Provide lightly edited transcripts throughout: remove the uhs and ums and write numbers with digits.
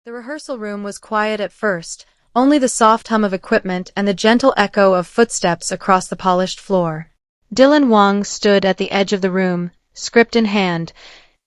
The rehearsal room was quiet at first, only the soft hum of equipment and the gentle echo of footsteps across the polished floor. Dylan Wang stood at the edge of the room, script in hand,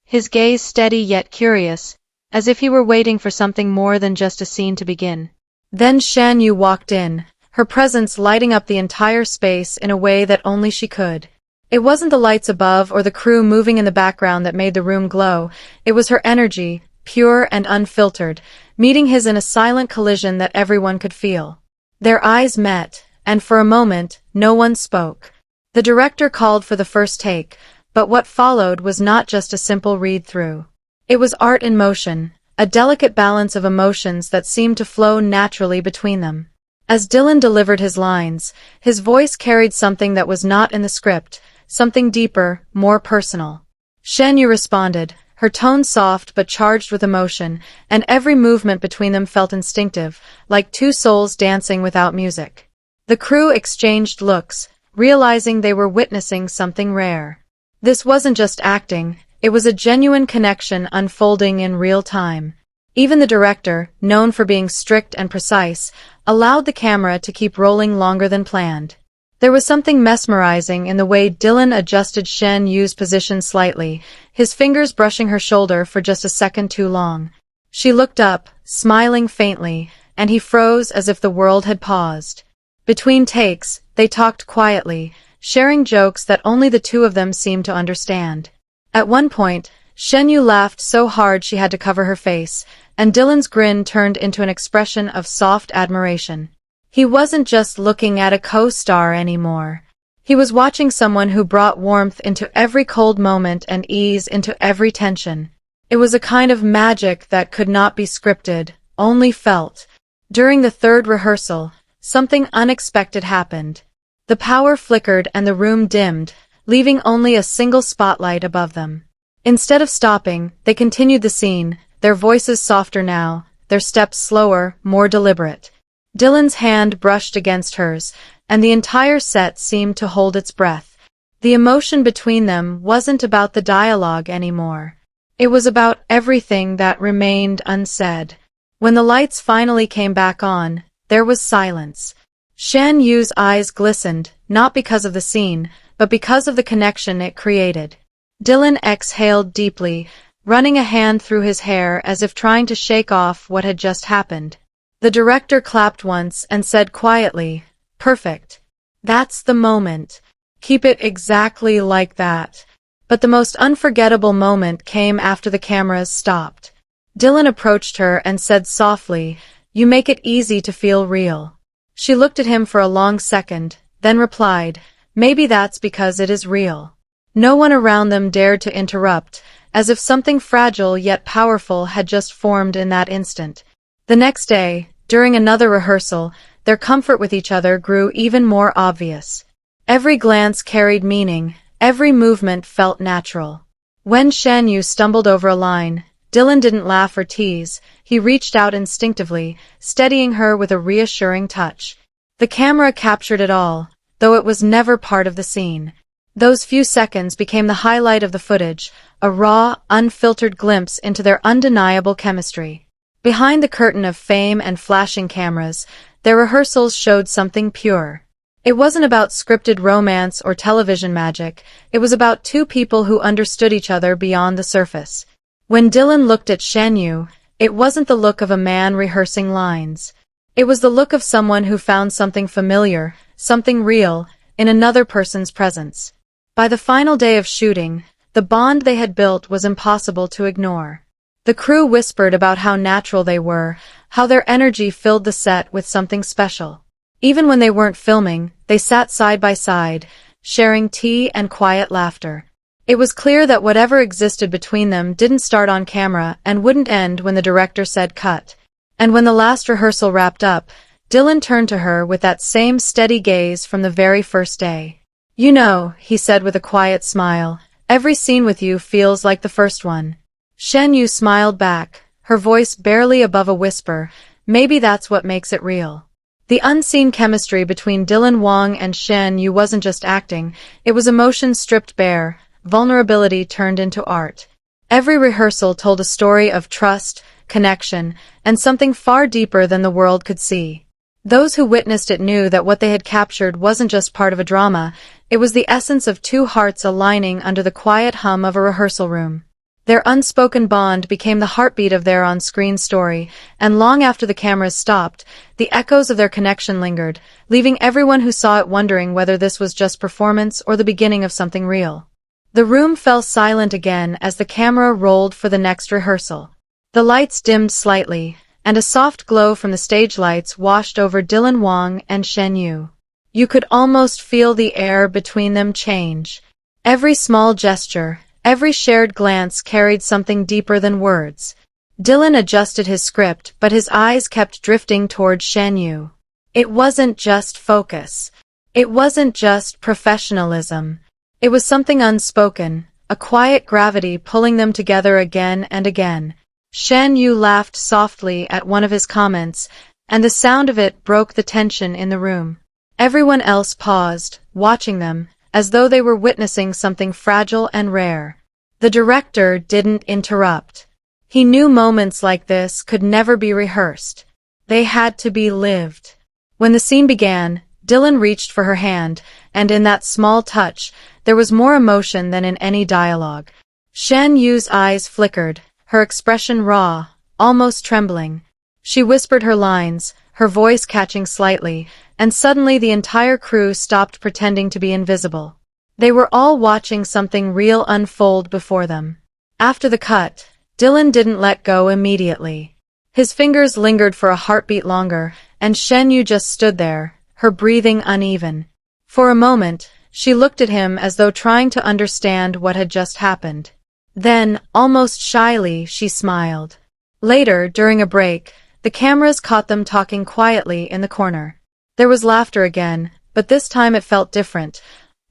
his gaze steady yet curious, as if he were waiting for something more than just a scene to begin. Then Shen Yue walked in, her presence lighting up the entire space in a way that only she could. It wasn't the lights above or the crew moving in the background that made the room glow, it was her energy, pure and unfiltered, meeting his in a silent collision that everyone could feel. Their eyes met, and for a moment, no one spoke. The director called for the first take, but what followed was not just a simple read-through. It was art in motion, a delicate balance of emotions that seemed to flow naturally between them. As Dylan delivered his lines, his voice carried something that was not in the script, something deeper, more personal. Shen Yue responded, her tone soft but charged with emotion, and every movement between them felt instinctive, like two souls dancing without music. The crew exchanged looks, realizing they were witnessing something rare. This wasn't just acting, it was a genuine connection unfolding in real time. Even the director, known for being strict and precise, allowed the camera to keep rolling longer than planned. There was something mesmerizing in the way Dylan adjusted Shen Yue's position slightly, his fingers brushing her shoulder for just a second too long. She looked up, smiling faintly, and he froze as if the world had paused. Between takes, they talked quietly, sharing jokes that only the two of them seemed to understand. At one point, Shen Yue laughed so hard she had to cover her face, and Dylan's grin turned into an expression of soft admiration. He wasn't just looking at a co-star anymore. He was watching someone who brought warmth into every cold moment and ease into every tension. It was a kind of magic that could not be scripted, only felt. During the third rehearsal, something unexpected happened. The power flickered and the room dimmed, leaving only a single spotlight above them. Instead of stopping, they continued the scene, their voices softer now, their steps slower, more deliberate. Dylan's hand brushed against hers, and the entire set seemed to hold its breath. The emotion between them wasn't about the dialogue anymore. It was about everything that remained unsaid. When the lights finally came back on, there was silence. Shen Yue's eyes glistened, not because of the scene, but because of the connection it created. Dylan exhaled deeply, running a hand through his hair as if trying to shake off what had just happened. The director clapped once and said quietly, "Perfect. That's the moment. Keep it exactly like that." But the most unforgettable moment came after the cameras stopped. Dylan approached her and said softly, "You make it easy to feel real." She looked at him for a long second, then replied, "Maybe that's because it is real." No one around them dared to interrupt, as if something fragile yet powerful had just formed in that instant. The next day, during another rehearsal, their comfort with each other grew even more obvious. Every glance carried meaning, every movement felt natural. When Shen Yue stumbled over a line, Dylan didn't laugh or tease, he reached out instinctively, steadying her with a reassuring touch. The camera captured it all, though it was never part of the scene. Those few seconds became the highlight of the footage, a raw, unfiltered glimpse into their undeniable chemistry. Behind the curtain of fame and flashing cameras, their rehearsals showed something pure. It wasn't about scripted romance or television magic, it was about two people who understood each other beyond the surface. When Dylan looked at Shen Yue, it wasn't the look of a man rehearsing lines. It was the look of someone who found something familiar, something real, in another person's presence. By the final day of shooting, the bond they had built was impossible to ignore. The crew whispered about how natural they were, how their energy filled the set with something special. Even when they weren't filming, they sat side by side, sharing tea and quiet laughter. It was clear that whatever existed between them didn't start on camera and wouldn't end when the director said cut. And when the last rehearsal wrapped up, Dylan turned to her with that same steady gaze from the very first day. "You know," he said with a quiet smile, "every scene with you feels like the first one." Shen Yue smiled back, her voice barely above a whisper, "Maybe that's what makes it real." The unseen chemistry between Dylan Wang and Shen Yue wasn't just acting, it was emotion stripped bare, vulnerability turned into art. Every rehearsal told a story of trust, connection, and something far deeper than the world could see. Those who witnessed it knew that what they had captured wasn't just part of a drama, it was the essence of two hearts aligning under the quiet hum of a rehearsal room. Their unspoken bond became the heartbeat of their on-screen story, and long after the cameras stopped, the echoes of their connection lingered, leaving everyone who saw it wondering whether this was just performance or the beginning of something real. The room fell silent again as the camera rolled for the next rehearsal. The lights dimmed slightly, and a soft glow from the stage lights washed over Dylan Wang and Shen Yue. You could almost feel the air between them change. Every small gesture, every shared glance carried something deeper than words. Dylan adjusted his script, but his eyes kept drifting toward Shen Yue. It wasn't just focus. It wasn't just professionalism. It was something unspoken, a quiet gravity pulling them together again and again. Shen Yue laughed softly at one of his comments, and the sound of it broke the tension in the room. Everyone else paused, watching them, as though they were witnessing something fragile and rare. The director didn't interrupt. He knew moments like this could never be rehearsed. They had to be lived. When the scene began, Dylan reached for her hand, and in that small touch, there was more emotion than in any dialogue. Shen Yu's eyes flickered, her expression raw, almost trembling. She whispered her lines, her voice catching slightly, and suddenly the entire crew stopped pretending to be invisible. They were all watching something real unfold before them. After the cut, Dylan didn't let go immediately. His fingers lingered for a heartbeat longer, and Shen Yue just stood there, her breathing uneven. For a moment, she looked at him as though trying to understand what had just happened. Then, almost shyly, she smiled. Later, during a break, the cameras caught them talking quietly in the corner. There was laughter again, but this time it felt different.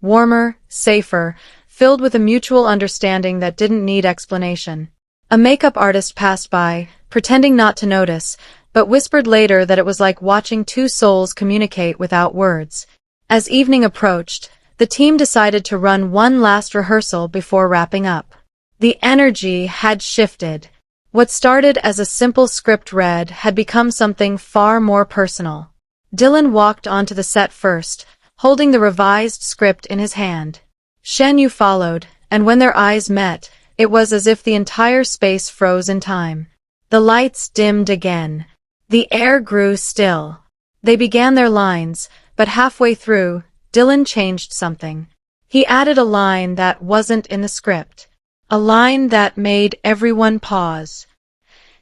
Warmer, safer, filled with a mutual understanding that didn't need explanation. A makeup artist passed by, pretending not to notice, but whispered later that it was like watching two souls communicate without words. As evening approached, the team decided to run one last rehearsal before wrapping up. The energy had shifted. What started as a simple script read had become something far more personal. Dylan walked onto the set first, holding the revised script in his hand. Shen Yue followed, and when their eyes met, it was as if the entire space froze in time. The lights dimmed again. The air grew still. They began their lines, but halfway through, Dylan changed something. He added a line that wasn't in the script. A line that made everyone pause.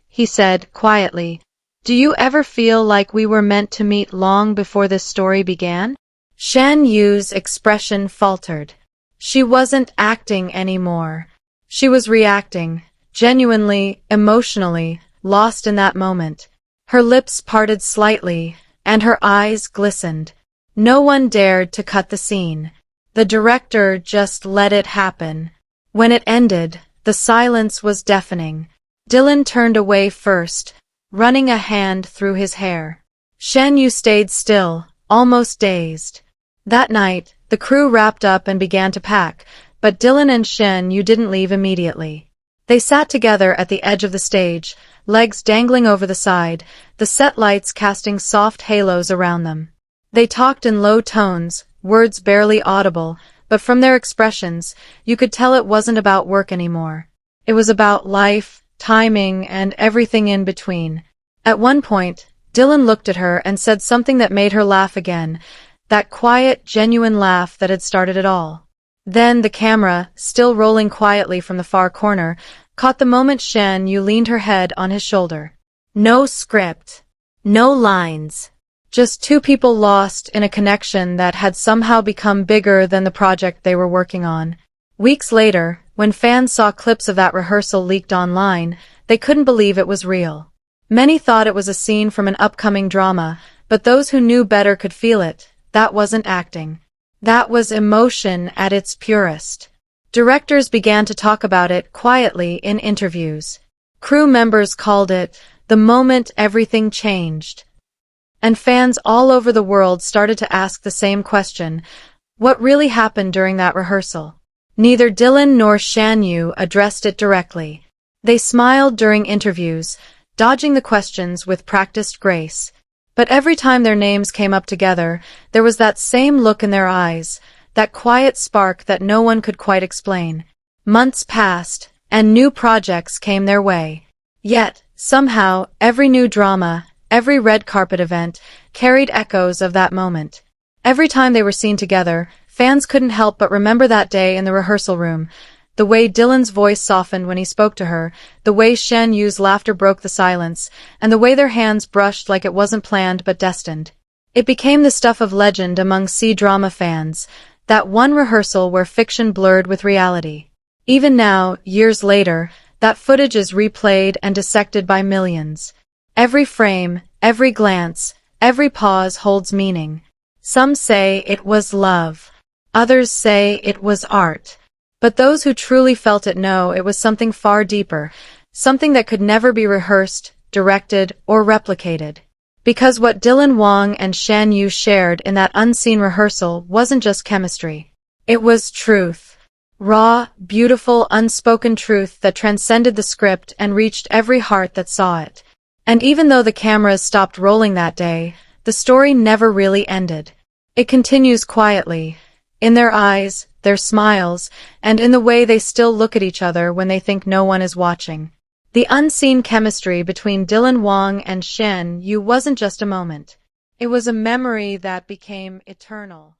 He said, quietly, "Do you ever feel like we were meant to meet long before this story began?" Shen Yu's expression faltered. She wasn't acting anymore. She was reacting, genuinely, emotionally, lost in that moment. Her lips parted slightly, and her eyes glistened. No one dared to cut the scene. The director just let it happen. When it ended, the silence was deafening. Dylan turned away first, running a hand through his hair. Shen Yue stayed still, almost dazed. That night, the crew wrapped up and began to pack, but Dylan and Shen Yue didn't leave immediately. They sat together at the edge of the stage, legs dangling over the side, the set lights casting soft halos around them. They talked in low tones, words barely audible, but from their expressions, you could tell it wasn't about work anymore. It was about life, timing, and everything in between. At one point, Dylan looked at her and said something that made her laugh again, that quiet, genuine laugh that had started it all. Then the camera, still rolling quietly from the far corner, caught the moment Shen Yue leaned her head on his shoulder. No script. No lines. Just two people lost in a connection that had somehow become bigger than the project they were working on. Weeks later, when fans saw clips of that rehearsal leaked online, they couldn't believe it was real. Many thought it was a scene from an upcoming drama, but those who knew better could feel it. That wasn't acting. That was emotion at its purest. Directors began to talk about it quietly in interviews. Crew members called it the moment everything changed. And fans all over the world started to ask the same question: what really happened during that rehearsal? Neither Dylan nor Shen Yue addressed it directly. They smiled during interviews, dodging the questions with practiced grace. But every time their names came up together, there was that same look in their eyes, that quiet spark that no one could quite explain. Months passed, and new projects came their way. Yet, somehow, every new drama, every red carpet event, carried echoes of that moment. Every time they were seen together, fans couldn't help but remember that day in the rehearsal room. The way Dylan's voice softened when he spoke to her, the way Shen Yu's laughter broke the silence, and the way their hands brushed like it wasn't planned but destined. It became the stuff of legend among Kdrama fans, that one rehearsal where fiction blurred with reality. Even now, years later, that footage is replayed and dissected by millions. Every frame, every glance, every pause holds meaning. Some say it was love. Others say it was art. But those who truly felt it know it was something far deeper, something that could never be rehearsed, directed, or replicated. Because what Dylan Wang and Shen Yue shared in that unseen rehearsal wasn't just chemistry. It was truth. Raw, beautiful, unspoken truth that transcended the script and reached every heart that saw it. And even though the cameras stopped rolling that day, the story never really ended. It continues quietly, in their eyes, their smiles, and in the way they still look at each other when they think no one is watching. The unseen chemistry between Dylan Wang and Shen Yue wasn't just a moment. It was a memory that became eternal.